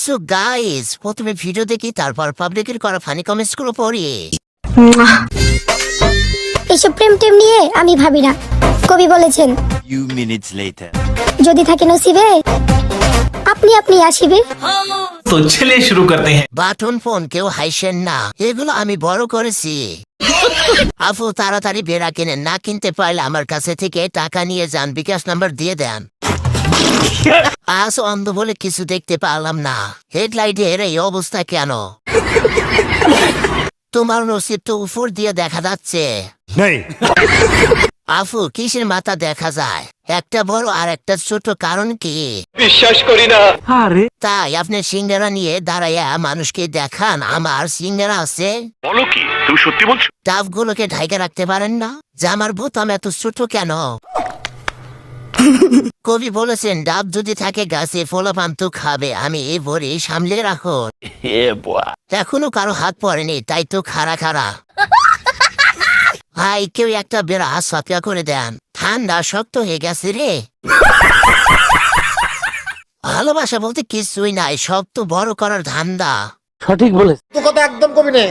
So guys, প্রথমে video দেখি, তারপর পাবলিকের করা ফানি কমেন্টস গুলো পড়ি। এসব প্রেম টেম নিয়ে আমি ভাবি না। কবি বলেছেন, Few minutes later. যদি থাকে নসিবে আপনি আপনি আসিবে। तो चलिए शुरू करते हैं। বাটন ফোন কেউ হাইসেন না, এগুলো আমি বড় করেছি। আপু তাড়াতাড়ি বেড়া কিনেন, না কিনতে পারলে আমার কাছে থেকে টাকা নিয়ে যান, বিকাশ নাম্বার দিয়ে দেন। আজ অন্ধ বলে কিছু দেখতে পারলাম না, হেডলাইটের এই অবস্থা কেন? তোমার নসিব তো উপর দিয়ে দেখা যাচ্ছে। আফু কিসের মাথা দেখা যায়, একটা বড় আর একটা ছোট, কারণ কি? বিশ্বাস করি না। তাই আপনি সিঙ্গারা নিয়ে দাঁড়াইয়া মানুষকে দেখান আমার সিঙ্গারা আছে। বলো কি, তুমি সত্যি বলছো? ডাবগুলোকে ঢাইকে রাখতে পারেন না? জামার বোতাম এত ছোট কেন? কবি বলেছেন ডাব যদি থাকে গাছে ফলপান তো খাবে, আমি এই ভরে সামলে রাখুন। এখনো কারো হাত পড়েনি, তাই তো খাড়া খাড়া। ভাই কেউ একটা বেড়া সৎকা করে দেন, ঠান্ডা শক্ত হয়ে গেছে রে। ভালোবাসা বলতে কিছুই নাই, সব তো বড় করার ধান্দা। কথা একদম কবি নেই।